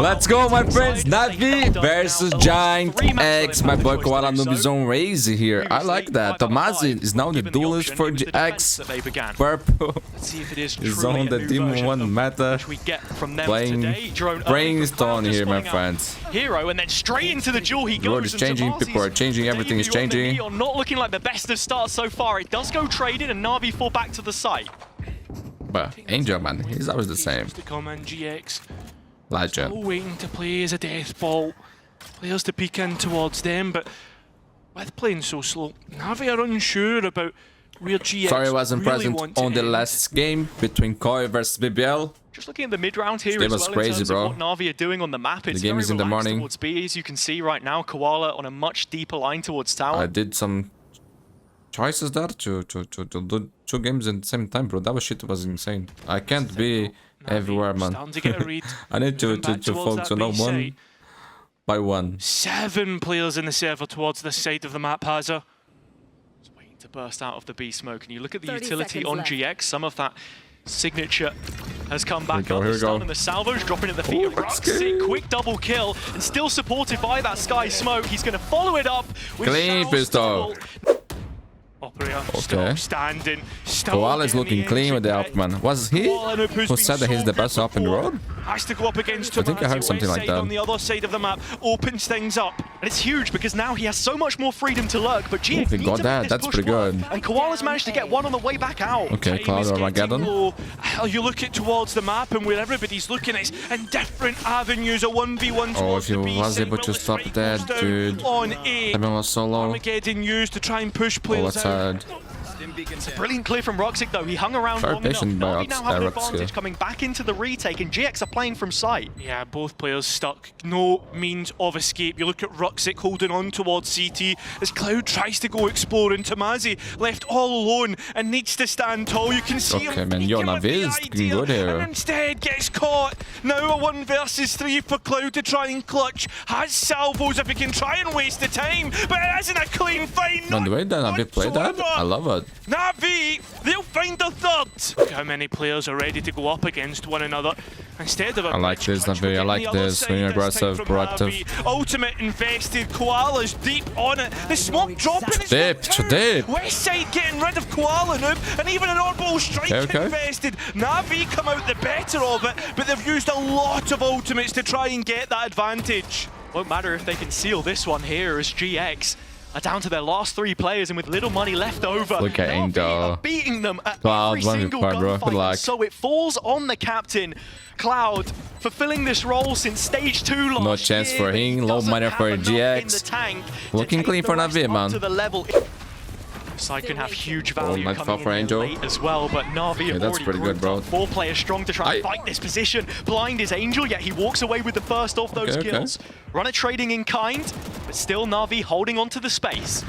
Let's go, my friends. NAVI versus GIANTX. My boy Koala Noob's on Raze here. I like that. Tomasi is now the duelist for GX. Purple is on the Demon 1 meta. Playing Brainstorm here, my friends. Hero, and then straight into the duel he goes. The world is changing, people are changing, everything is changing. Are not looking like the best of starts so far. It does go trading, and NAVI fall back to the site. But Angel, man, he's always the same. GX. Legend. Still waiting to play as a death ball. Players to peek in towards them, but with playing so slow, NAVI are unsure about where GX. Sorry I wasn't really present on the last game between Koi versus BBL. Just looking at the mid round here as well, crazy, in terms bro. of what NAVI are doing on the map. It's the game is in the morning. Towards B, as you can see right now. Koala on a much deeper line towards tower. I did some choices there to do 2 games at the same time, bro. That shit was insane. I can't be everywhere, man. I need to focus on one by one. 7 players in the server towards the side of the map, Hazza. Just waiting to burst out of the B smoke. And you look at the utility on GX, some of that signature has come back up. The stun and the salvos dropping at the feet of Roxy. Quick double kill, and still supported by that Sky smoke. He's going to follow it up with clean pistol. Operator still standing. Koala is looking clean with the up, man. Was he who said that he's the best up in the world? Has to go up against I think I heard something like that. On the other side of the map, opens things up, and it's huge because now he has so much more freedom to lurk. But GX he got that. That's pretty good. And Koala's managed to get one on the way back out. Okay, Cloud Armageddon. You look at towards the map, and where everybody's looking, it's in different avenues. A 1v1. Oh, if he was able to stop that, dude. On A. That man was so low. Armageddon used to try and push players out. It's a brilliant clear from Roxic though. He hung around long enough. Now we now have an advantage coming back into the retake, and GX are playing from sight. Yeah, both players stuck. No means of escape. You look at Roxic holding on towards CT as Cloud tries to go exploring. Tomasi left all alone and needs to stand tall. You can see him. Man, yo, NAVI is good here. And instead gets caught. Now a 1 versus 3 for Cloud to try and clutch. Has salvos if he can try and waste the time, but it isn't a clean fight. Man, the way that NAVI played that, I love it. NAVI, they'll find a third. Look how many players are ready to go up against one another. Instead of a I like this, NAVI. I like this. Being aggressive, proactive. Ultimate invested. Koala's deep on it. The smoke dropping. Deep. West side getting rid of Koala Noob, and even an oddball strike invested. NAVI come out the better of it, but they've used a lot of ultimates to try and get that advantage. Won't matter if they can seal this one here as GX are down to their last 3 players and with little money left over. Look at Angel. Beating them at Cloud, every single gunfight. So it falls on the captain. Cloud fulfilling this role since stage 2 last year. No chance for him. Low money for GX. Looking clean for NAVI, man. Side can have huge value coming for in Angel. late as well, but NAVI have that's pretty good, bro. 4 players strong to try and fight this position. Blind is Angel, yet he walks away with the first of those kills. Runner trading in kind, but still NAVI holding on to the space.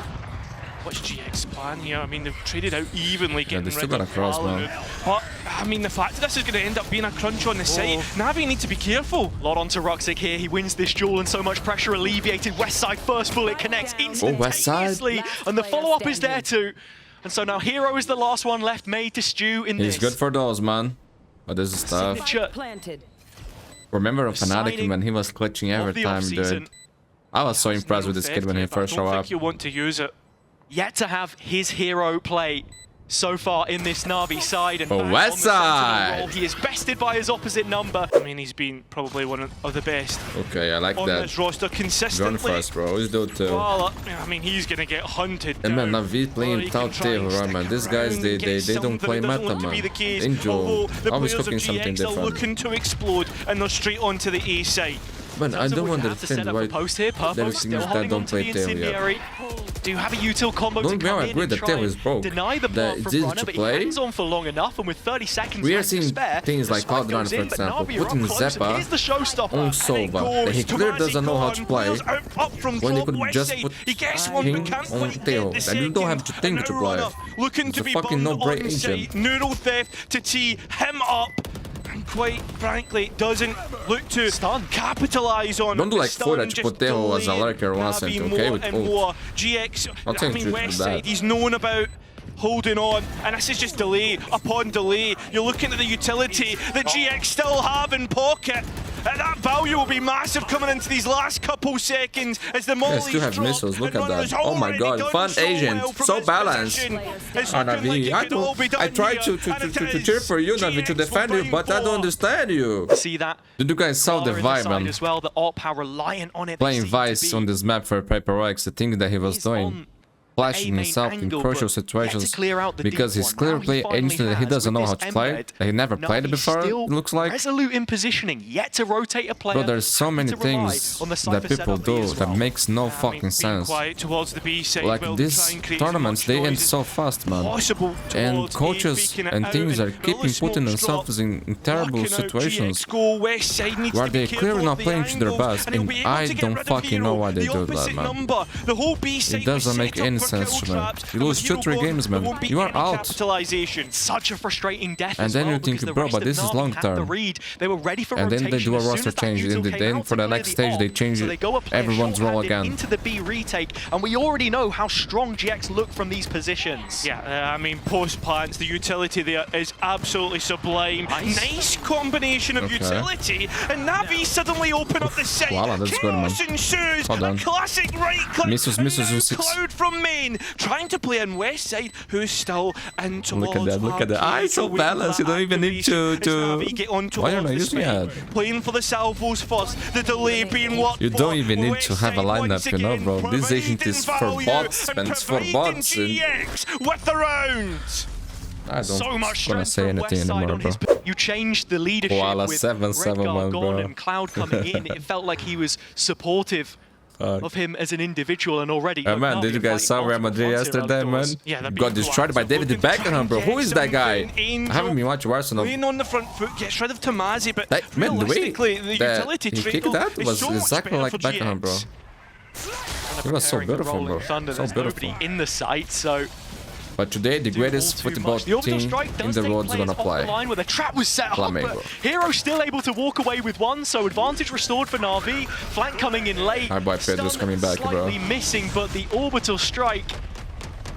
What's GX plan here? I mean, they've traded out evenly, getting rid of cross, man. But, I mean, the fact that this is going to end up being a crunch on the site, NAVI need to be careful. Lot onto Roxic here. He wins this duel, and so much pressure alleviated. West side first bullet connects instantaneously, and the follow-up is there too. And so now Hero is the last one left made to stew in this. He's good for those, man. But this is tough. Remember a Fnatic when he was clutching every time, dude. I was so impressed with this kid when he first showed up. I don't think you want to use it. Yet to have his hero play so far in this NAVI side. And West side! He is bested by his opposite number. I mean, he's been probably one of the best. Okay, I like on that. This roster consistently. Run first, bro. He's doing too. Well, I mean, he's gonna get hunted. And man, NAVI playing without Teo, right, man. These guys, they don't play meta, man. Angel, always cooking something different. Looking to explode, and they're straight onto the A side. Man, I don't understand why there is things that don't play Teo yet. Do you have a util combo don't to agree that Teo is broke. That it's easy to play. On for long enough, and with 30 seconds we are seeing things like Cloud9, for example, putting Zeppa on Sova, that he clearly doesn't know how to play, when he could just put him on Teo, and you don't have to think to play. It's a fucking no-brain agent. Neural theft to tee him up. And quite frankly, doesn't look to capitalize on. Don't do like Forage, put Teo as a lurker once and okay with ult. GX, I mean, Westside, he's known about holding on, and this is just delay upon delay. You're looking at the utility that GX still have in pocket. That value will be massive coming into these last couple seconds as the mollies still have missiles. Look at that. Oh my god. Fun agent. So balanced. Oh, NAVI. I tried to cheer for you, NAVI, to defend you, but I don't understand you. See that? Did you guys saw the vibe, man? As well, the AWP, how reliant on it Playing Vice on this map for Paper X, the thing that he was doing. Flashing himself in crucial situations because he's clearly agent that he doesn't know how to play. He never played it before, it looks like. Resolute in positioning, yet to rotate a player. But there's so many things that people do that makes no fucking sense. Like these tournaments, they end so fast, man. And coaches and teams are keeping putting themselves in terrible situations where they're clearly not playing to their best, and I don't fucking know why they do that, man. It doesn't make any sense. You lose 2-3 games, man. You are out. Such a frustrating death. And then you think, bro, but this is long term. And then they do a roster change. And then for the next stage, they change everyone's role again. Into the B retake, and we already know how strong GX look from these positions. Yeah, I mean, post plants, the utility there is absolutely sublime. Nice combination of utility, and NAVI suddenly open up the site. Wow, that's good, man. Hold on. Classic right click. Misses, Cloud from main, trying to play on west side, who's still in towards. Look at that. Ah, it's so balanced. You don't even need to. Why are you not using it? Playing for the salvos first. The delay being worked. You don't even need to have a lineup, you know, bro. This agent is for bots, and it's for bots. With the round. I don't wanna say anything anymore, bro. You changed the leadership with Redguard gone and Cloud coming in. It felt like he was supportive of him as an individual, and already. Man, did you guys saw Real Madrid yesterday, man? Yeah, got destroyed by David Beckham, bro. Who is that guy? I haven't been watching Arsenal. Playing on the front foot, gets rid of Tomazi, but man, realistically, the utility he kicked that was exactly like Beckham, bro. He was so beautiful, bro. So beautiful. In the sight, so. But today, the greatest football team in the world is gonna play. Where the trap was set up, but Hero still able to walk away with one, so advantage restored for NAVI. Flank coming in late. Our boy Pedro's coming back, bro. Slightly missing, but the orbital strike.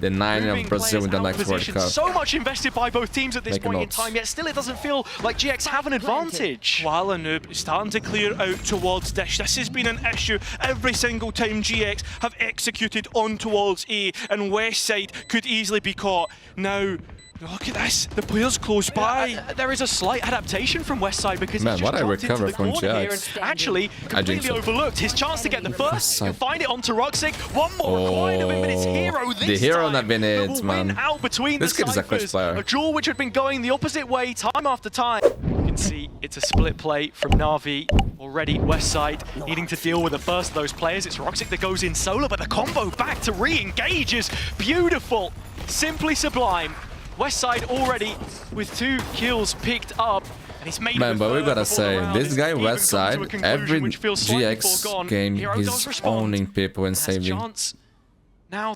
The 9 of Brazil in the next World Cup. So much invested by both teams at this point in time, yet still it doesn't feel like GX have an advantage. While Noob is starting to clear out towards Dish. This has been an issue every single time GX have executed on towards A, and West Side could easily be caught. Now, look at this, the players close by. There is a slight adaptation from Westside because he's just dropped into the corner here and actually completely overlooked his chance to get the first. He'll find it onto Ruxic. One more required of him, and it's Hero this the Hero time. Not been it, man. Out between this kid is a clutch player. A duel which had been going the opposite way time after time. You can see it's a split play from NAVI. Already Westside needing to deal with the first of those players. It's Ruxic that goes in solo, but the combo back to re-engage is beautiful. Simply sublime. Westside already with 2 kills picked up, and he's made. Man, but we gotta say, this guy Westside, every GX game, he's owning people and saving Jax,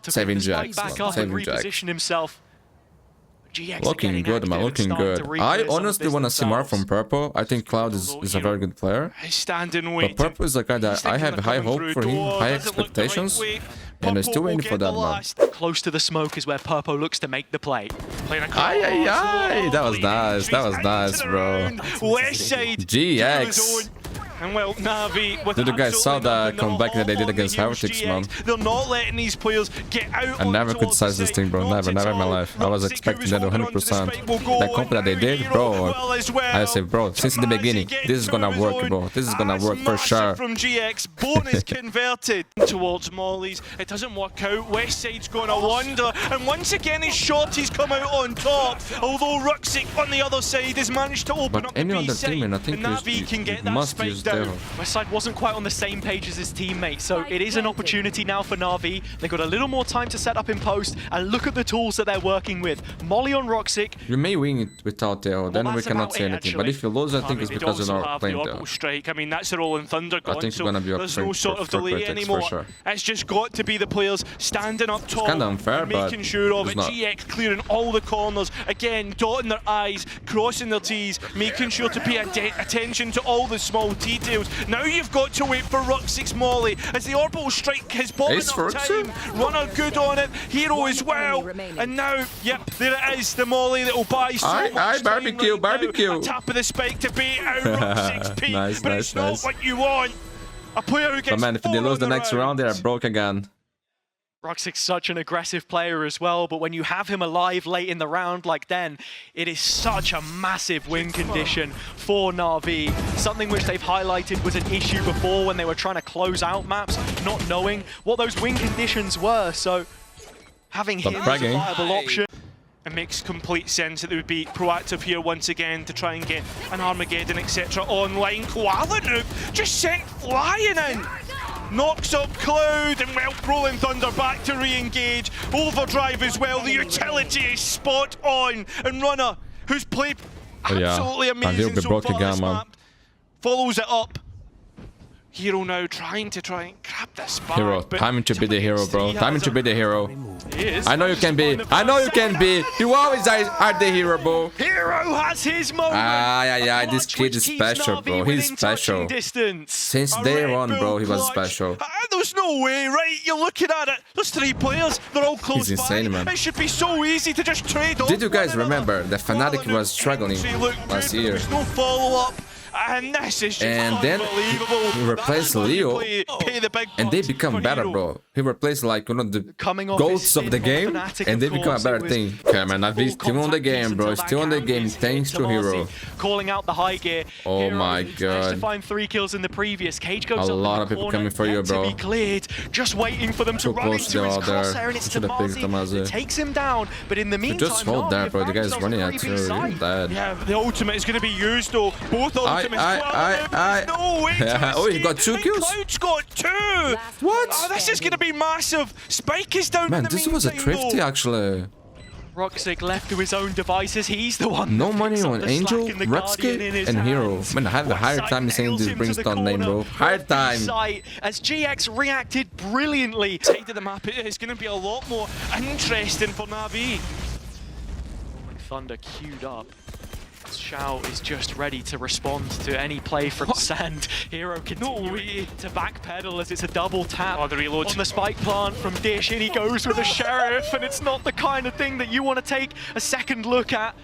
saving Jax. Himself. Looking good, man, looking good. I honestly want to see more from Purple. I think Cloud is a very good player. But Purple is a guy that I have high hope for him, high expectations. And I'm still waiting for that, man. Close to the smoke is where Purple looks to make the play. That was nice. That was nice, bro. GX. And well, NAVI with did you guys saw that comeback that they did against Heretics, man? They're not letting these players get out. I never criticized this thing, bro. Never in my life. I was expecting that 100%. That comp that they did, bro. I said, bro, since the beginning, this is gonna work, bro. This is gonna work for sure. From GX, bonus converted towards Molly's. It doesn't work out. Westside's gonna wander, and once again his shorties come out on top. Although Ruxic on the other side has managed to open up the B side, and NAVI can get that spike down. Westside wasn't quite on the same page as his teammate, so it is an opportunity now for NAVI. They've got a little more time to set up in post, and look at the tools that they're working with. Molly on Ruxic. You may win it without Teo, then we cannot say anything. But if you lose, I think it's because you're not playing Teo. Strike. I mean, that's the Rolling Thunder gone, I think it's gonna be there's no sort of delay anymore. Sure. It's just got to be the players standing up top, kind of unfair, making sure of it. GX clearing all the corners, again, dotting their I's, crossing their T's, making sure to pay attention to all the small T's. details. Now you've got to wait for Ruxik's molly as the orbital strike has bought enough time. Runner good on it, Hero as well. And now, yep, there it is, the molly that will buy so much barbecue, time barbecue. Now. A tap of the spike to bait out Ruxik's peak, nice, but nice, it's nice. not what you want. A player who gets but man, if they lose the next round, they are broke again. Ruxik's such an aggressive player as well, but when you have him alive late in the round like then, it is such a massive win condition for NAVI. Something which they've highlighted was an issue before when they were trying to close out maps, not knowing what those win conditions were. So having him as a viable option, it makes complete sense that they would be proactive here once again to try and get an Armageddon, etc. online. Koala Nuke just sent flying in. Knocks up Cloud, and well, Rolling Thunder back to re-engage. Overdrive as well, the utility is spot on. And Runner, who's played absolutely amazing so far this map, follows it up. Hero now trying to grab this spark. Hero, time to be the hero, bro. Time to be the hero. He is. I know you can be. I know you can be. You always are the hero, bro. Hero has his moment. This kid is special, bro. He's special. Since day one, bro, he was special. There's no way, right? You're looking at it. Those three players, they're all close by. He's insane, man. It should be so easy to just trade off. Did you guys remember that Fnatic was struggling last year? There's no follow-up. And this is just unbelievable. He replaced Leo, and they become better, bro. He replaced like one of the goats of the game, and they become a better thing. Okay, man, NAVI still on the game, bro. Still on the game, thanks to Hero. Calling out the high gear. Oh my god. To find 3 kills in the previous. Cage goes a lot of people coming for you, bro. To be cleared, just waiting for them to run into his crosshair, and it's Tamazi that takes him down. But in the meantime, just hold there, bro. The guy's running at you. You're dead. Yeah, the ultimate is going to be used though. Both ultimates. No way. Oh, he got 2 kills. Cloud's got 2. What? Oh, this is going to be massive. Spike is down. Man, this was a thrifty actually. Ruxik left to his own devices. He's the one. No money on Angel, Ruxik, and Hero. Man, I have a hard time saying this Brimstone name, bro. Hard time. As GX reacted brilliantly. Side of the map, it's going to be a lot more interesting for NAVI. Thunder queued up. Shao is just ready to respond to any play from Sand. Hero continuing to backpedal as it's a double tap on the spike plant from Dish. In he goes with a Sheriff, and it's not the kind of thing that you want to take a second look at.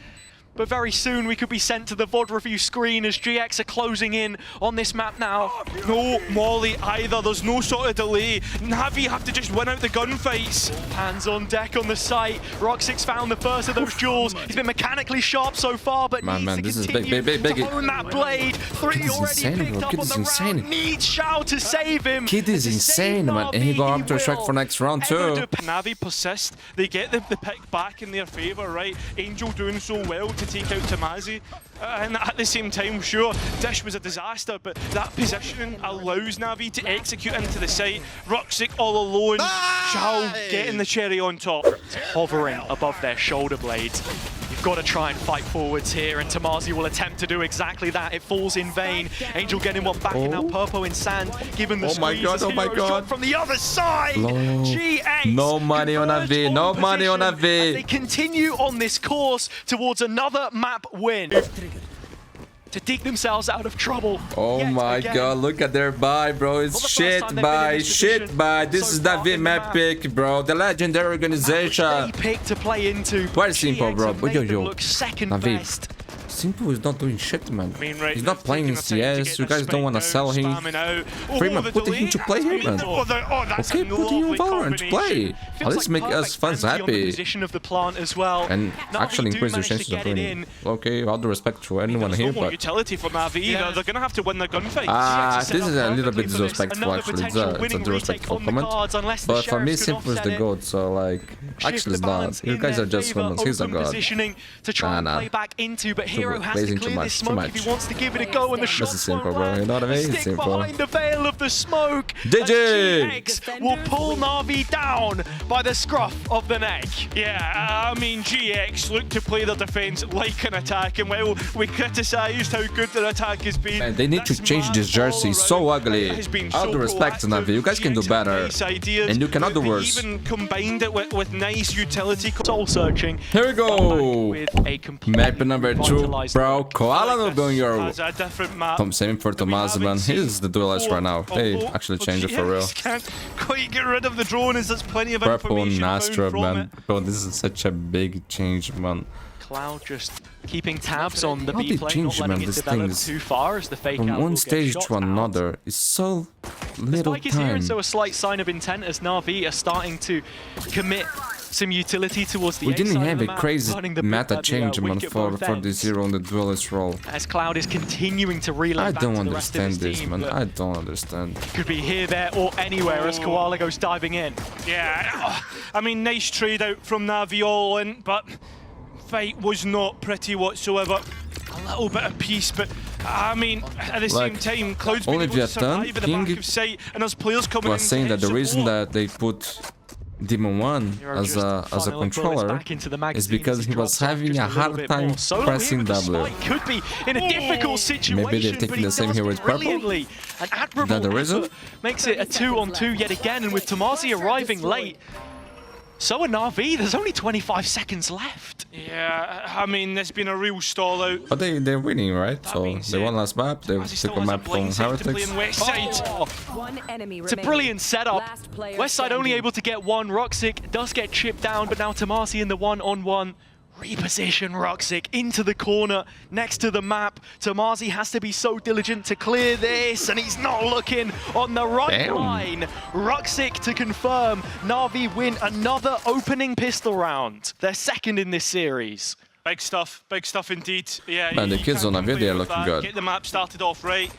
But very soon we could be sent to the VOD review screen as GX are closing in on this map now. No molly either, there's no sort of delay. NAVI have to just win out the gunfights. Hands on deck on the site. Ruxik's found the first of those jewels. He's been mechanically sharp so far, but needs to continue to own that blade. 3 already picked up on the round. Needs Shao to save him. Kid is insane, man. And he got up to a strike for next round too. NAVI persist. They get the pick back in their favor, right? Angel doing so well to take out Tamazi, and at the same time, sure, Dish was a disaster, but that positioning allows NAVI to execute into the site. Ruxik all alone, Shao getting the cherry on top, hovering above their shoulder blades. You've got to try and fight forwards here, and Tamazi will attempt to do exactly that. It falls in vain. Angel getting one back, and now Purpo in Sand, given the squeeze as Heroes from the other side. GX. No money on NAVI, no money on NAVI. They continue on this course towards another map win to dig themselves out of trouble. Oh my god, look at their buy, bro. It's shit buy. This is NAVI map pick, bro. The legendary organization. They pick to play into. Very simple, bro. Yo. Second NAVI. best. Simple is not doing shit, man. He's not playing in CS. You guys don't want to sell him. Freeman, put him to play here, man. Okay, put him on Valorant to play. At least make us fans happy. And actually increase their chances of winning. Okay, all the respect to anyone here, but utility for NAVI. They're gonna have to win their gunfight. This is a little bit disrespectful, actually. It's a disrespectful comment. But for me, Simple is the goat, so like, actually it's not. You guys are just humans. He's a god. Nah. Hero has to clear this smoke if he wants to give it a go, and the shot simple, bro. You know what I mean? Stick behind the veil of the smoke. GX will pull NAVI down by the scruff of the neck. Yeah, I mean, GX look to play their defense like an attack, and well, we criticized how good their attack has been. Man, they need to change this jersey. So ugly. All the respect to NAVI. You guys can do better, and you cannot do worse. Even combined it with nice utility. Soul searching. Here we go. Map number 2. utilize. Bro, Koala no doing your... A different map. Same for Tomasi, man. He's the duelist right now. They actually changed it for real. Can't quite get rid of the drone as there's plenty of Purple information Nastra, from man. it. Bro, this is such a big change, man. Cloud just keeping tabs on the How B they plane, change, not letting man, it this develop thing is too far as the fake from out one will stage get to shot another. out. It's so The little spike is here, time. and so a slight sign of intent as Na'Vi are starting to commit some utility towards the We A didn't side of have the a map, crazy running the meta change, man, wing at for both the ends. zero on the duelist role. As Cloud is continuing to relay I back don't to the rest of understand his this, team, man. but I don't understand. could be here, there, or anywhere as Koala goes diving in. Yeah, I mean, nice trade out from Navi all in, but fight was not pretty whatsoever. A little bit of peace, but I mean, at the same time, Cloud's been able to survive at the back of sight, and there's players coming in. Was saying that the reason that they put Demon 1 as a controller is because he was having a hard time pressing W. Could be in a difficult situation. Maybe they're taking the same here with Purple? An admirable That the reason? effort makes it a 2-on-2 yet again, and with Tomasi arriving late, so are Na'Vi. There's only 25 seconds left. Yeah, I mean, there's been a real stall out. But they're winning, right? So they won last map. They took a map from Heretics. It's a brilliant setup. Westside only able to get one. Roxic does get chipped down, but now Tomasi in the one-on-one. Reposition Roxic into the corner next to the map. Tomasi has to be so diligent to clear this, and he's not looking on the right line. Roxic to confirm Na'Vi win another opening pistol round. They're second in this series. Big stuff indeed. Yeah, Man, the kids on NAVI are looking good. Get the map started off right.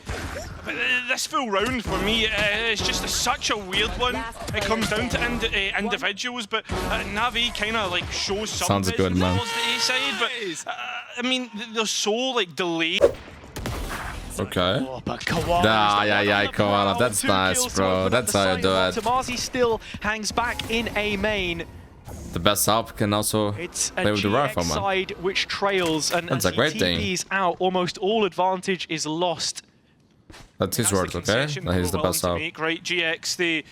But this full round for me is just such a weird one. It comes down to individuals, but Navi kind of like shows some Sounds good, man. towards the A side, but I mean they're so like delayed. Okay. Oh, but Koala. Yeah, Koala. That's nice, bro. That's how you do it. Tomasi still hangs back in A main. The best help can also It's play with the rifle, GX man. side which trails, and That's as a great he thing. TPs out, almost all advantage is lost. That's his word, okay? That he's the best help. Right, GX, they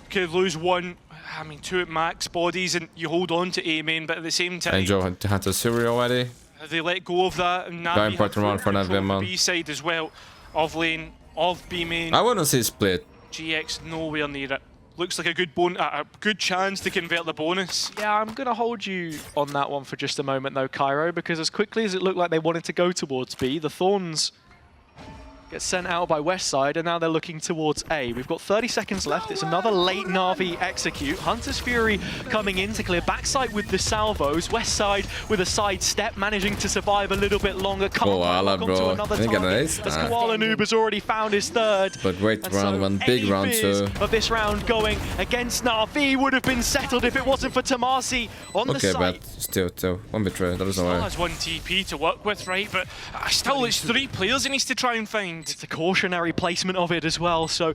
could lose one, I mean, two at max bodies, and you hold on to A main, but at the same time, Angel had a Siri already. they let go of that, and Very important round for NAVI, man. B side as well, of lane, of B main. I wouldn't say split. GX nowhere near it. Looks like a good chance to convert the bonus. Yeah, I'm going to hold you on that one for just a moment though, Cairo, because as quickly as it looked like they wanted to go towards B, the Thorns get sent out by Westside, and now they're looking towards A. We've got 30 seconds left. It's another late Na'Vi execute. Hunter's Fury coming in to clear backside with the salvos. Westside with a side step, managing to survive a little bit longer. Koala, bro. Another I think target, an ace. as Koala Noob has already found his third. But great And round so one, big any round fears two. of this round going against Na'Vi would have been settled if it wasn't for Tomasi on the Okay, site. but still, one betray. There is no Still way. has one TP to work with, right? But still, it's 3 players he needs to try and find. It's a cautionary placement of it as well, so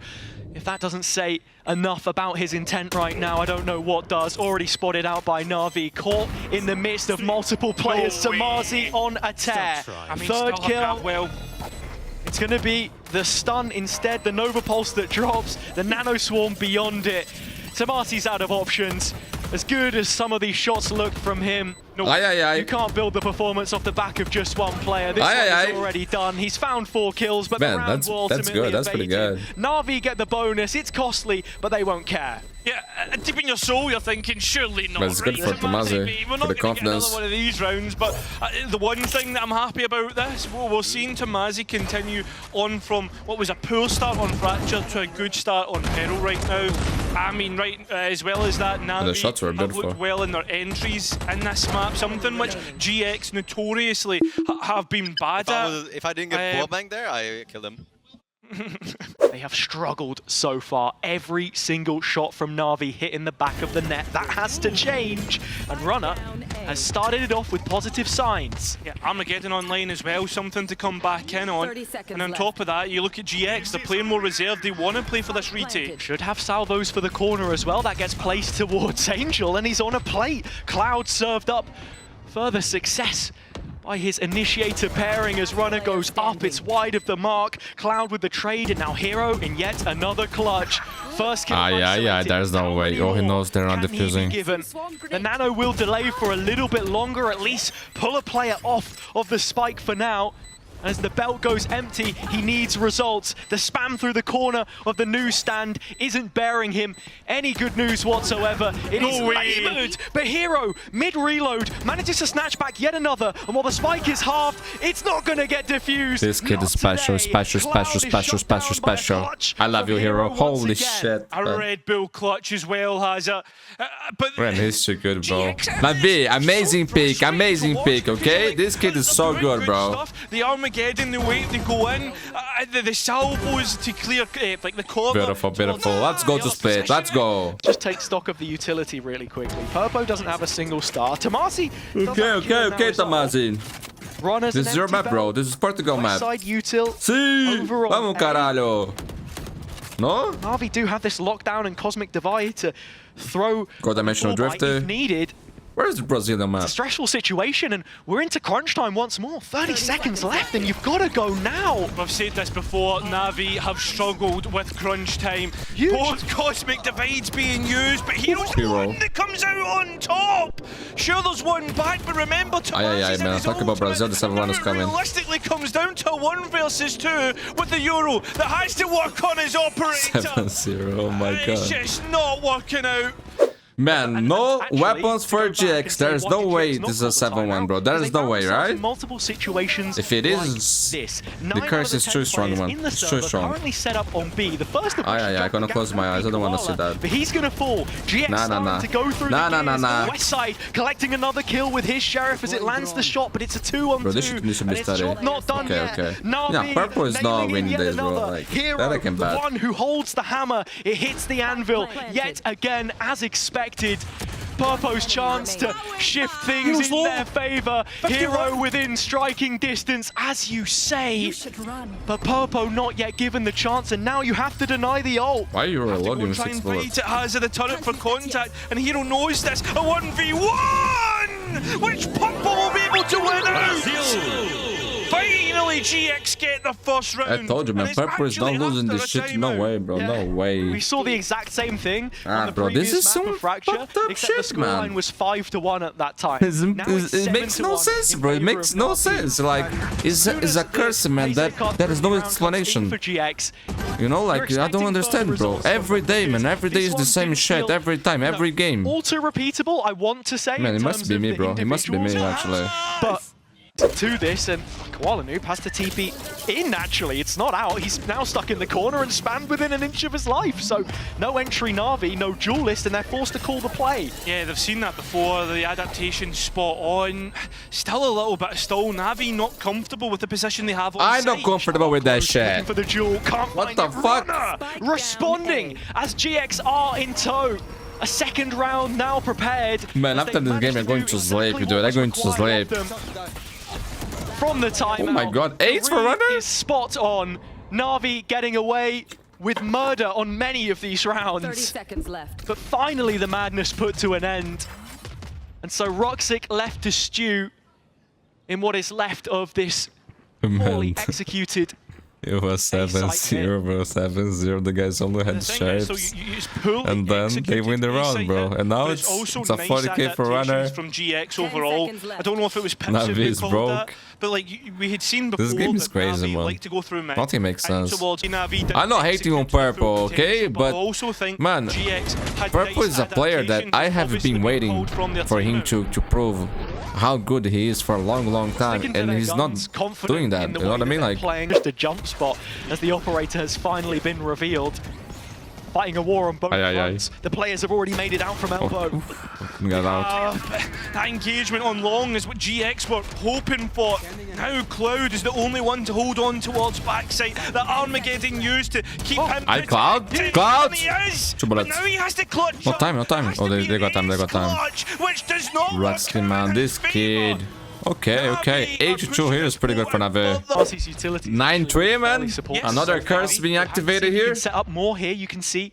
if that doesn't say enough about his intent right now, I don't know what does. Already spotted out by Na'Vi, caught in the midst of multiple players. Tomasi on a tear. I mean, Third still kill. have that well. It's going to be the stun instead, the Nova Pulse that drops, the Nano Swarm beyond it. Tomasi's out of options. As good as some of these shots look from him, no, you can't build the performance off the back of just one player. This one is already done. He's found 4 kills, but the round will ultimately good. That's pretty good. Na'Vi get the bonus. It's costly, but they won't care. Yeah, deep in your soul, you're thinking, surely not. But it's good for Tomasi, We're for the not going to get confidence. another one of these rounds, but the one thing that I'm happy about this, we're seeing Tomasi continue on from what was a poor start on Fracture to a good start on Peril right now. I mean, as well as that, Navi the shots were have beautiful. looked well in their entries in this map, something which GX notoriously have been bad at. If I didn't get wallbang there, I killed him. They have struggled so far. Every single shot from Na'Vi hit in the back of the net. That has to change. And Runner has started it off with positive signs. Yeah, Armageddon online as well, something to come back in on. And on top of that, you look at GX, they're playing more reserved. They want to play for this retake. Should have salvos for the corner as well. That gets placed towards Angel, and he's on a plate. Cloud served up. Further success by his initiator pairing as Runner goes up. It's wide of the mark. Cloud with the trade, and now Hero in yet another clutch. first kill. Yeah, there's no way. Oh, he knows they're not defusing. The Nano will delay for a little bit longer, at least pull a player off of the spike for now. As the belt goes empty, he needs results. The spam through the corner of the newsstand isn't bearing him any good news whatsoever. It is laboured, but Hero, mid-reload, manages to snatch back yet another, and while the spike is halved, it's not gonna get defused. This kid is special. I love you, Hero. Holy shit. A Red Bull clutch as well has a... Man, he's so good, bro. NAVI, amazing pick, okay? This kid is so good, bro. The Armageddon, the way they go in, the salvos to clear like the corner. Beautiful. Let's go to split. Let's go. Just take stock of the utility really quickly. Purpo doesn't have a single star. Tomasi. Okay, Tomasi. Runners. This is your map, bro. This is Portugal map. Side util. Sí. Vamos, caralho. No? NAVI do have this lockdown and cosmic divide to throw. Got dimensional drifter if needed. Where's the Brazilian map? It's a stressful situation, and we're into crunch time once more. 30 seconds left, and you've got to go now. I've said this before, NAVI have struggled with crunch time. Huge. Both cosmic divides being used, but Hero's the one that comes out on top. Sure, there's one back, but remember, man, I talk about Brazil, the 7-1 is coming. Realistically comes down to a 1 versus 2 with the Euro that has to work on his operator. 7-0, oh my god. It's just not working out. Man, no weapons for GX. There's no way this is a 7-1, bro. There's no way, right? Multiple situations. If it is, the curse is too strong, man. It's too strong. Currently set up on B. The first of I'm gonna close my eyes. I don't want to see that. But he's gonna fall. GX nah. to go through the West side, collecting another kill with his sheriff as it lands the shot, but it's a 2-on-2. Bro, this should be study. Not done yet. Okay. Yeah, Purple is not winning this, bro. Like, that I can bet. The one who holds the hammer, it hits the anvil yet again, as expected. Purpo's chance to shift things in their favor. Hero within striking distance, as you say. But Purpo not yet given the chance, and now you have to deny the ult. Why are you reloading 6 bullets? It has the turret for contact, and Hero knows this. A 1v1, which Purpo will be able to win out. Finally, GX get the first round. I told you, man. Purple is not losing this shit. No way, bro. No way. We saw the exact same thing on the bro, this is some fracture, fucked up except shit, the scoreline was 5-1 at that time. It makes no sense, bro. It makes no sense. Like, it's a curse, man. There is no explanation. For GX. You know, like, I don't understand, bro. Every day, man. Every day is the same shit. Every time, every game. All too repeatable, I want to say. Man, it must be me, bro. It must be me, actually. But to this, and Koala Noob has to TP in naturally. It's not out. He's now stuck in the corner and spammed within an inch of his life. So no entry NAVI, no duelist, and they're forced to call the play. Yeah, they've seen that before. The adaptation spot on. Still a little bit of stall. NAVI not comfortable with the position they have on I'm not comfortable with that shit. For the duel. What the fuck? Responding as GX are in tow. A second round now prepared. Man, after this game, I'm going to sleep, dude. I'm going to sleep. From the timeout. Oh my god, 8 for runner? Is spot on. NAVI getting away with murder on many of these rounds. 30 seconds left. But finally the madness put to an end. And so Roxic left to stew in what is left of this poorly executed. It was 7-0, bro. 7-0. The guys only had shapes. And then they win the round, bro. And now it's a 40k for runner. From GX overall. I don't know if it was NAVI is broke. But like we had seen before, this game is crazy, man. Like to go through nothing makes sense. I'm not hating on Purple, okay? But man, Purple is a player that I have been waiting for him to prove how good he is for a long time, and he's not doing that. You know what I mean? Like, playing just a jump spot as the operator has finally been revealed. Fighting a war on both fronts. The players have already made it out from elbow. Got out. That engagement on long is what GX were hoping for. Now Cloud is the only one to hold on towards backside. The Armageddon used to keep him. Cloud! Cloud! He is! But now he has to clutch. No time. Oh, they got time. Clutch, which does not Rutsky, man, this kid. Okay. 8-2 here is pretty good for NAVI. 9-3, man. Another curse being activated here. Set up more here. You can see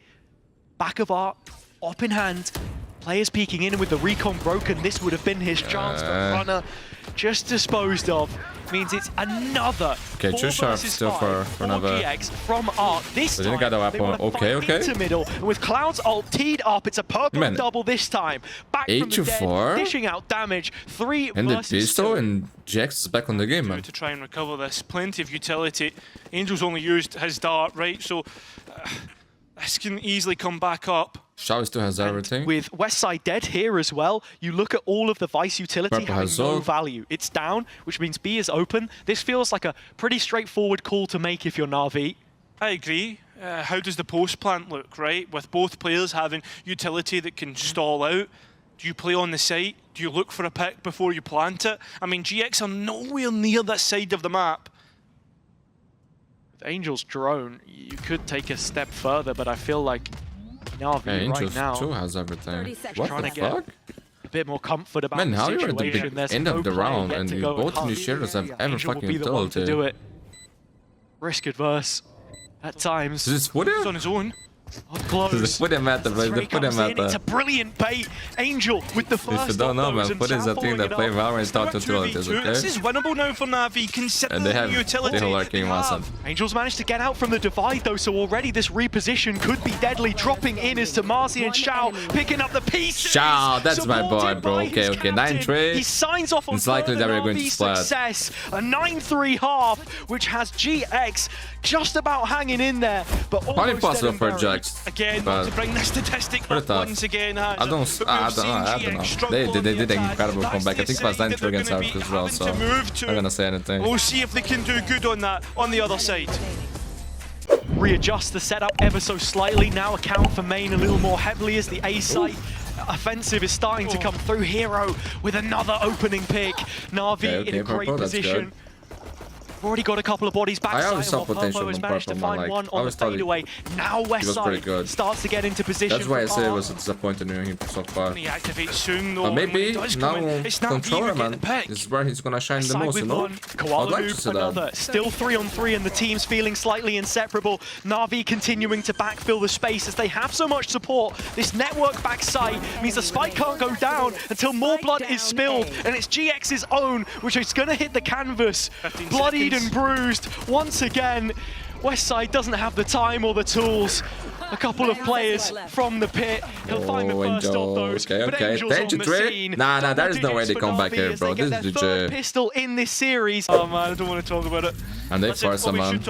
back of art, op in hand. Players peeking in, and with the recon broken, this would have been his chance. But Runner just disposed of. Means it's another. Okay, too sharp still for another. GX from Art. This time, got the weapon. Okay. Into middle. And with Cloud's ult teed up, it's a purple double this time. Back from the dead, dishing out damage. 3 and versus the pistol, 2. and GX is back on the game, man. To try and recover this, plenty of utility. Angel's only used his dart, right? So this can easily come back up. Shao still has everything. With Westside dead here as well, you look at all of the Vice utility having no value. It's down, which means B is open. This feels like a pretty straightforward call to make if you're Na'Vi. I agree. How does the post plant look, right? With both players having utility that can stall out. Do you play on the site? Do you look for a pick before you plant it? I mean, GX are nowhere near that side of the map. With Angel's drone, you could take a step further, but I feel like Na'Vi right now too has everything. What the fuck? A bit more comfort about man, the how situation. you're at the end of the round and you both initiators have ever fucking utility. To do it. Risk adverse at times. Just put it on his own. Put him at the It's a brilliant bait. Angel with the first. If you don't know, man, put is a thing that play Valorant start to utilities, okay? This is winnable now for Na'Vi, considering and they have the utility. Angel's managed to get out from the divide though, so already this reposition could be deadly. Dropping in is Tomasi and Shao picking up the pieces. Shao, that's my boy, bro. Okay, 9-3. He signs off on it's likely that we're going to split. Success. A 9-3 half, which has GX just about hanging in there, but almost impossible for Jax. Again, to bring the statistic up once again. I don't know. They did an incredible comeback. I think it was 9-3 against Arc as well, so I'm not gonna say anything. We'll see if they can do good on that on the other side. Readjust the setup ever so slightly. Now account for main a little more heavily as the A site offensive is starting to come through. Hero with another opening pick. Na'Vi in a great position. Already got a couple of bodies back. I always saw potential has on managed to Purple, find one on the fadeaway. Now Westside starts to get into position. That's why I say it was disappointing in him so far. He activates soon though. But maybe now Controller, man, this is where he's gonna shine the most, you know? I'd like to see that. Still 3-on-3 and the team's feeling slightly inseparable. Na'Vi continuing to backfill the space as they have so much support. This network backside means the spike can't go down until more blood is spilled, and it's GX's own, which is gonna hit the canvas. Bloodied and bruised once again. Westside doesn't have the time or the tools. A couple of players from the pit. He'll find the first of those. Okay. Danger 3? Nah, there is no way they come back here, bro. This is the third pistol in this series. Oh man, I don't want to talk about it. And they force him, man.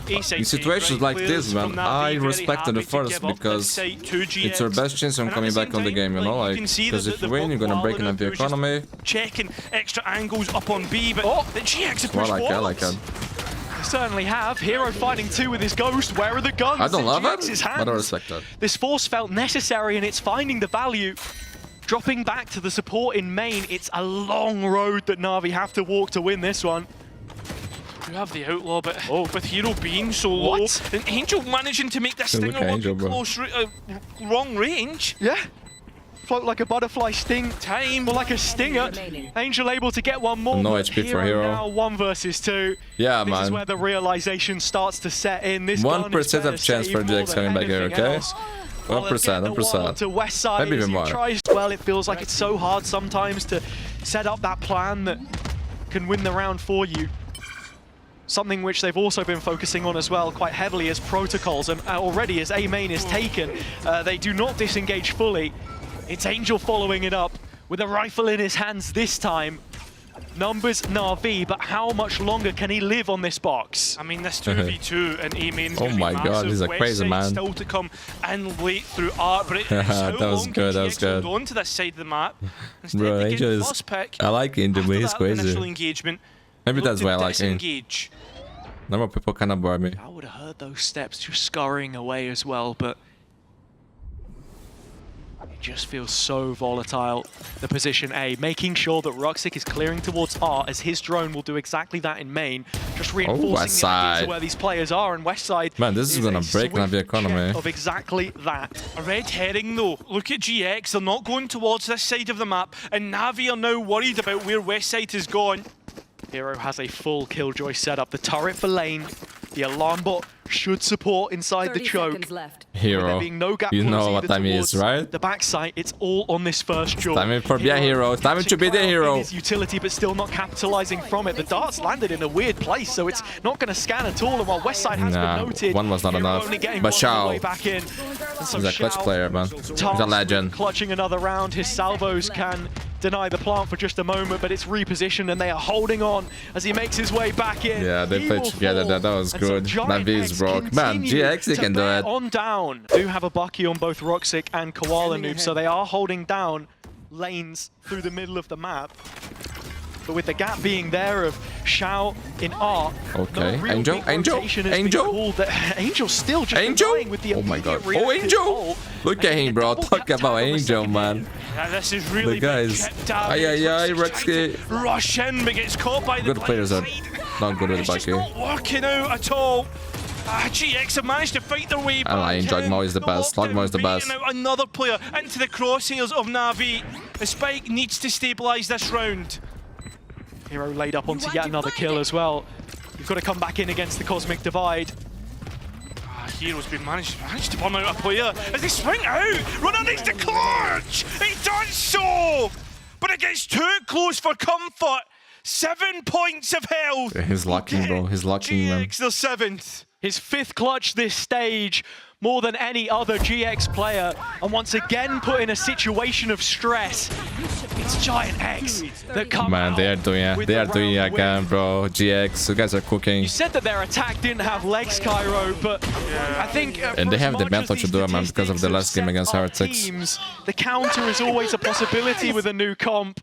In situations like this, man, I respect the first because it's your best chance of coming back on the game, you know? Like, because if you win, you're gonna break another economy. Checking extra angles up on B, but the GX have pushed I like it. Certainly have. Hero fighting 2 with his ghost. Where are the guns? I don't love it, but I respect that. This force felt necessary and it's finding the value. Dropping back to the support in main, it's a long road that Na'Vi have to walk to win this one. You have the outlaw, but with Hero being so low, and Angel managing to make this thing a close, wrong range. Yeah. Float like a butterfly, sting or like a stinger. Angel able to get one more. No HP for Hero. Now 1 versus 2. Yeah, this man. is where the realization starts to set in. This 1% of chance for GX coming back here, okay? 1%. To Westside. Maybe even more. Well, it feels like it's so hard sometimes to set up that plan that can win the round for you. Something which they've also been focusing on as well quite heavily as protocols, and already as A main is taken, they do not disengage fully. It's Angel following it up with a rifle in his hands this time. Numbers Na'Vi, but how much longer can he live on this box? I mean, this 2v2 and A-main's oh my god, he's a crazy man. Still to come and late through Art, but that was good, that was good. On to this side of the map. Instead, bro, Angel is... I like Angel, but he's crazy. Maybe that's why I like him. Normal people kind of bore me. I would have heard those steps just scurrying away as well, but it just feels so volatile. The position A, making sure that Ruxic is clearing towards R, as his drone will do exactly that in main, just reinforcing the idea to where these players are, and Westside. Man, this is gonna break Navi economy. Of exactly that. A red herring though. Look at GX, they're not going towards this side of the map, and Navi are now worried about where Westside has gone. Hero has a full Killjoy setup. The turret for lane, The alarm bot should support inside the choke. Hero, No gap you know crossing what even time is, towards right? The backside, it's all on this first jump. Time for be a hero. Time to be the hero. His utility, but still not capitalizing from it. The darts landed in a weird place, so it's not going to scan at all. And while Westside has been noted, one was not Hero enough. only getting But one all the way Xiao, back in. And so he's a clutch Xiao, player, man. He's a legend. clutching another round. His salvos can deny the plant for just a moment, but it's repositioned and they are holding on as he makes his way back in. Yeah, they He played will together. fall. That was And so good. NAVI's GIANTX broke. Man, continue GX, they to can do bear it. on down. Do have a Bucky on both Roxic and Koala Noob, so they are holding down lanes through the middle of the map. But with the gap being there of Xiao in art, Okay, no real Angel, big Angel, rotation has been Angel. called. Angel's still just Angel? denying with the Oh my god. immediate Oh, reactive Angel! ult. Look at him, bro. Talk about Angel, man. Yeah, this is really The guys. Ay, Rexy. rush in, but gets caught by the Good players are not good with the It's just Bucky. not working out at all. GX have managed to fight their way back. I like Jugmo is the best. Jugmo is the best. Out another player into the crosshairs of Navi. The Spike needs to stabilize this round. Hero laid up onto yet another kill as well. You've got to come back in against the Cosmic Divide. Hero's been managed to bomb out a player as they swing out. Runner needs to clutch. He does so, but it gets too close for comfort. 7 points of health. He's locking, bro. He's locking, man. GX the 7th. His 5th clutch this stage, more than any other GX player, and once again put in a situation of stress. It's GIANTX that come Man, out they are doing it. with They the are doing it round again, win. bro. GX, you guys are cooking. You said that their attack didn't have legs, Cairo, but I think And they for have as the much mental as to these do it, man, because of the last game against statistics have Heretics. set up teams, the counter is always a possibility with a new comp.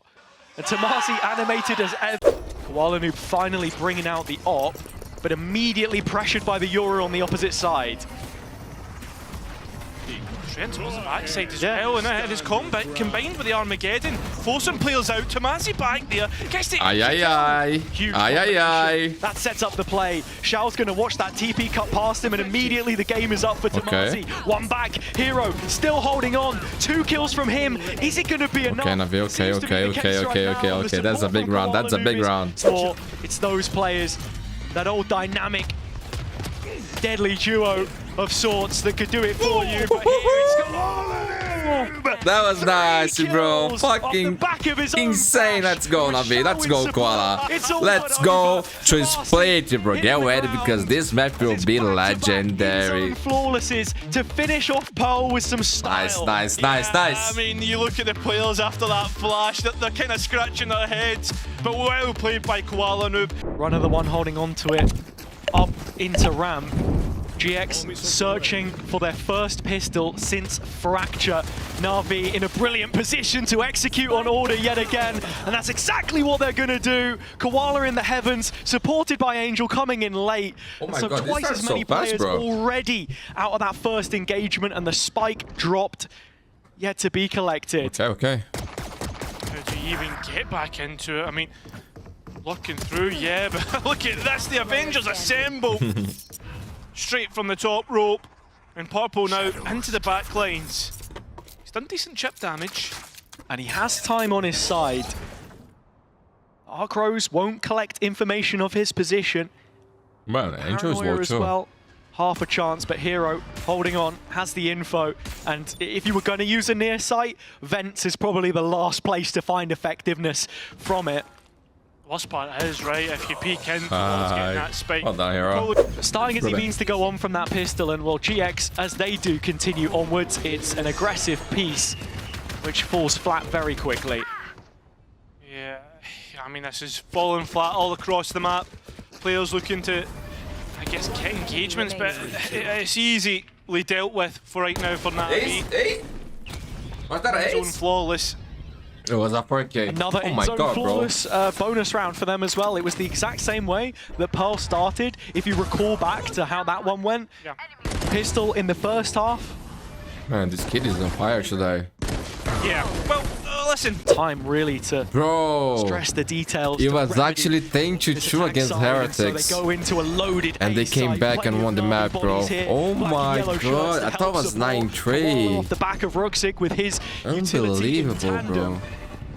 And Tomasi animated as ever. Koala Noob finally bringing out the op, but immediately pressured by the Yoru on the opposite side. Trent was the backside as well, and his combat combined with the Armageddon, forcing players out. Tomasi back there, gets the Ay. Huge Ay. combination. That sets up the play. Xiao's going to watch that TP cut past him, and immediately the game is up for Tomasi. Okay. One back, Hero still holding on. 2 kills from him. Is it going to be enough? Okay, Navi, Seems to be the case right now. The That's a support big from round. That's a Koala big Noob is round. for- It's those players, that old dynamic, deadly duo of sorts that could do it for you. But here it's Koala Noob. That was nice, 3 bro. kills off the Fucking back of his own insane. bash. Let's go, With Navi. Let's Xiao go, in Koala. support. It's all Let's but go over. to split, bro. Get ready because this map will be legendary. Flawlesses to finish off Pearl with some style. Nice. I mean, you look at the players after that flash, they're kind of scratching their heads, but well played by Koala Noob. Runner the one holding on to it, up into ramp. GX searching for their first pistol since Fracture. Navi in a brilliant position to execute on order yet again, and that's exactly what they're going to do. Koala in the heavens, supported by Angel coming in late. Oh my so God, this twice starts as many so fast, players bro. already out of that first engagement, and the spike dropped, yet to be collected. Okay. How do you even get back into it? I mean, looking through, yeah, but look at this, the Avengers assemble. Straight from the top rope, and Purple now into the back lines. He's done decent chip damage. And he has time on his side. Arcrose won't collect information of his position. Man, Angel is Paranoia low as too. well. Half a chance, but Hero holding on, has the info. And if you were going to use a near sight, Vents is probably the last place to find effectiveness from it. Worst part is, right, if you peek in, Koala's getting that spike. Well done, Hero. Starting as he means to go on from that pistol, and well, GX, as they do continue onwards, it's an aggressive piece, which falls flat very quickly. Yeah, I mean, this is falling flat all across the map. Players looking to, I guess, get engagements, but it's easily dealt with for right now for NAVI. Was that an Zone flawless. It was a 4K. Another oh my in-zone God, bro. flawless bonus round for them as well. It was the exact same way that Pearl started. If you recall back to how that one went, Yeah. pistol in the first half. Man, this kid is on fire today. Yeah, well, listen. Time really to Bro, stress the details. it to was remedy actually 10-2 attack against side, and Heretics. So they go into a loaded And they A came side, back plenty and of won the gnarly map, bro. bodies here, Oh black and my yellow shirts God, to I thought it help was support. 9-3. Koala off the back of Ruxic with his utility in Unbelievable, tandem. bro.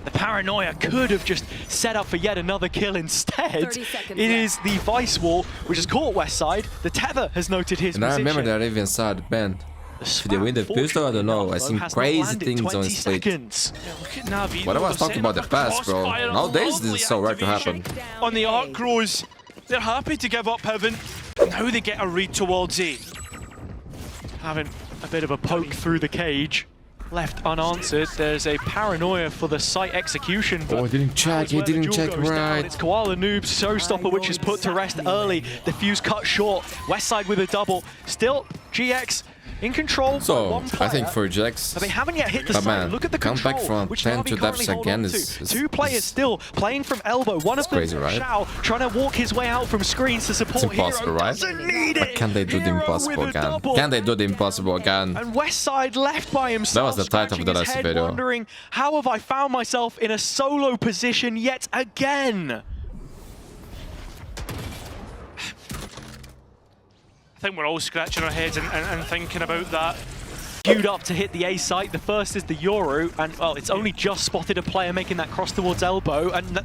The paranoia could have just set up for yet another kill instead. It is the Vice Wall, which has caught Westside. The Tether has noted his And position. I remember that even said, man, if they win the pistol, I don't know. I seen crazy things on his plate. Look at Navi. What I was talking about the past, bro. Nowadays, this is so rare to happen. On the arc rows, they're happy to give up heaven. Now they get a read towards A. Having a bit of a poke through the cage. Left unanswered. There's a paranoia for the site execution. Oh, I didn't check. He didn't check right. It's Koala Noob's showstopper, which is put to rest early. The fuse cut short. Westside with a double. Still, GX in control. So, I think for GX, but they haven't yet hit the but site. man, Look at the come control, back from which 10 Navi to depths currently hold again on to. is Two players still playing from elbow. One of them, crazy, right? Shao, trying to walk his way out from screens to support It's impossible, Hero. right? Doesn't need But it. can they do the Hero impossible with a again? double. Can they do the impossible again? And Westside left by himself. That was the title of the scratching his last head, video. Wondering, how have I found myself in a solo position yet again? I think we're all scratching our heads and thinking about that. Queued up to hit the A site. The first is the Yoru, and well, it's only just spotted a player making that cross towards elbow, and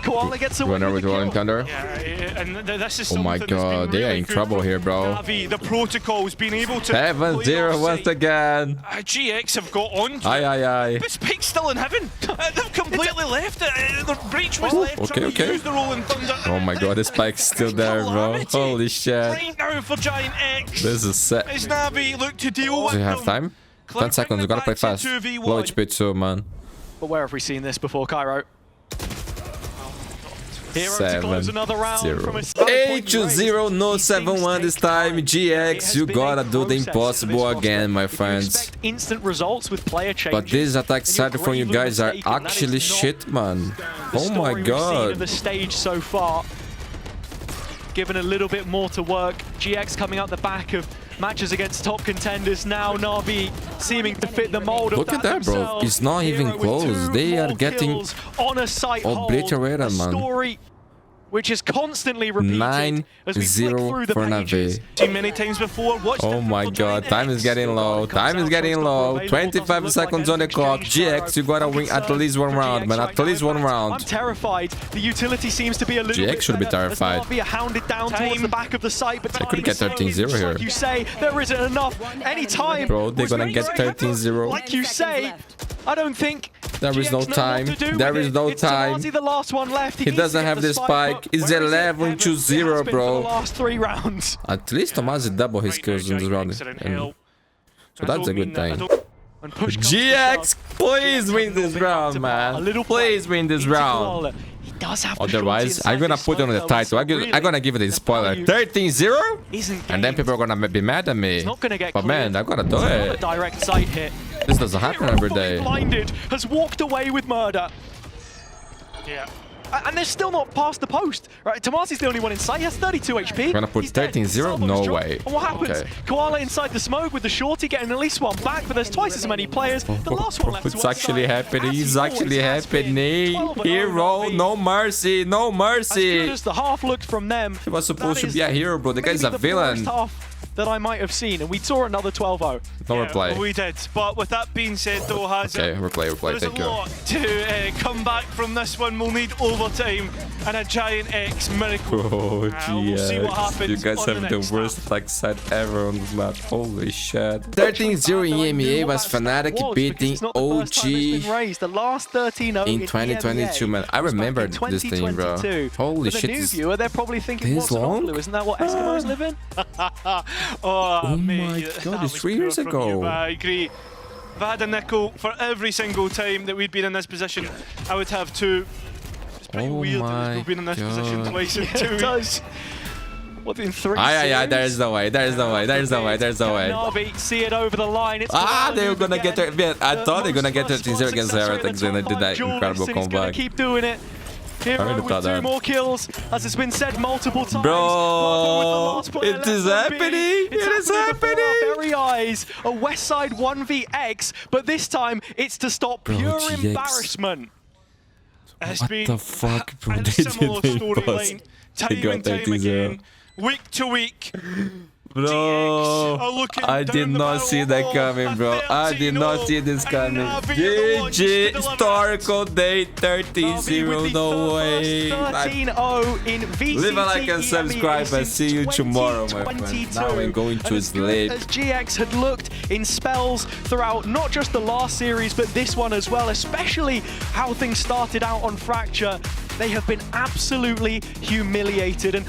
Koala gets away Runner with with the Rolling kill. Thunder. Yeah, and this is Oh my something that's been god, they are really in good trouble for here, bro. Navi, the protocol's been able to 7-0 once again. GX have got on to Aye, it. aye, aye. But Spike's still in heaven. They've completely left it. The breach was Oh, left okay, trying to okay. use the Rolling Thunder. Oh my god, this Spike's still there, bro. Calamity. Holy shit. Right now for GIANTX. This is set. As Navi look to deal with Do you have them. time? 10 seconds, we gotta play fast. 2v1. Low HP too, man. But where have we seen this before, Cairo? Hero to close another round 7-0. from a 8-0, no 7-1 this time. GX, you gotta do the impossible again, my friends. Expect instant results with player changes. But these attacks started from you guys are actually shit, man. Oh my god. The stage so far, given a little bit more to work. GX coming out the back of matches against top contenders. Now Navi seeming to fit the mold of Look at that, bro. themselves. It's not Hero even with close. two They are more getting kills on a site hold. obliterated, A man. story which is constantly repeated as we flick 9-0 through the for pages. Navi. Seen many times before. Watch Oh my god, time is getting low. Time is getting low. 25 seconds on the clock. GX, you gotta win at least one round, man. At least one I'm round. terrified. The utility seems to be a little GX bit should be better as terrified. Navi are hounded down towards the back of the site, but They could get time 13-0 here. like you say, there isn't enough. Any time. Bro, they're was gonna very get great. 13-0. Like you say, I don't think There is no GX know what time. to do There with is it. no It's time. Tomazi, the last one left. He needs doesn't to get have the spike. but It's where is it? 11-0, It has been bro. for the last 3 rounds. At least Tomazi double his kills in this round. So that's a good thing. When push comes to GX, shove, please GX win have this been round, a man. little Please win this into round. Koala. He does have the Otherwise, shorty I'm gonna inside put it on this the though, title. so I'm really, gonna give it a spoiler. value 13-0? isn't And then gained. people are gonna be mad at me. It's not gonna get But man, cleared. I gotta do Another it. direct sight hit. This doesn't happen every day. Blinded, has walked away with murder. Yeah. And they're still not past the post. Right, Tomazi's the only one in sight. He has 32 HP. Gonna put He's dead. 13-0? Salvo's No dropped. way. And what happens? Okay. Koala inside the smoke with the shorty getting at least one back, but there's twice as many players. The last one left It's to actually outside, happening. as It's he actually always has been. happening. 12-0 Hero, Navi. no mercy, no As good mercy. as the half looked from them. He was supposed that to be is a hero, bro. The guy's a maybe the poorest villain. half that I might have seen, and we saw another 12-0. No Yeah, replay. we did. But with that being said, though, Okay, replay, there's thank a you. lot to come back from this one. We'll need overtime and a GIANTX miracle. Oh, We'll see what happens. You guys on have the next worst attack side ever on this map. Holy shit. 13-0 in EMEA was Fnatic beating OG The last 13-0 in 2022, man. I remember this thing, bro. Holy For shit. the new This viewer, they're probably thinking, this what's an long? Oglu? Isn't that what Eskimos live in? Oh mate, my that god, was it's 3 poor years from ago. you, but I agree. If I had a nickel for every single time that we'd been in this position, I would have 2. It's pretty Oh weird that my we've been in this position God. twice in 2 It weeks. does. What, in 3 Aye, there's no way, there's no way, there's no way, there's no way. Navi see it over the line. It's They were gonna get again. there. I thought they were gonna get Most 13-0 against successful Heretics, in and the they did that top five. incredible Julius is gonna comeback. keep doing it. Hero really with thought 2 that. more kills, as has been said multiple times. Bro, With the last player it is left on B. happening. It's It is before our happening. very eyes. A Westside 1vX, but this time it's to stop Bro, pure GX. embarrassment. It's What been the fuck, bro? a They similar didn't storyline, They time got and time 13-0. again, week to week. Bro, I did not see that coming, bro. I did not see this coming. GG, historical day 13-0, no way. 13-0 in VCT Leave a like and subscribe and see you tomorrow, my friend. Now I'm going to sleep. As GX had looked in spells throughout not just the last series, but this one as well, especially how things started out on Fracture, they have been absolutely humiliated. And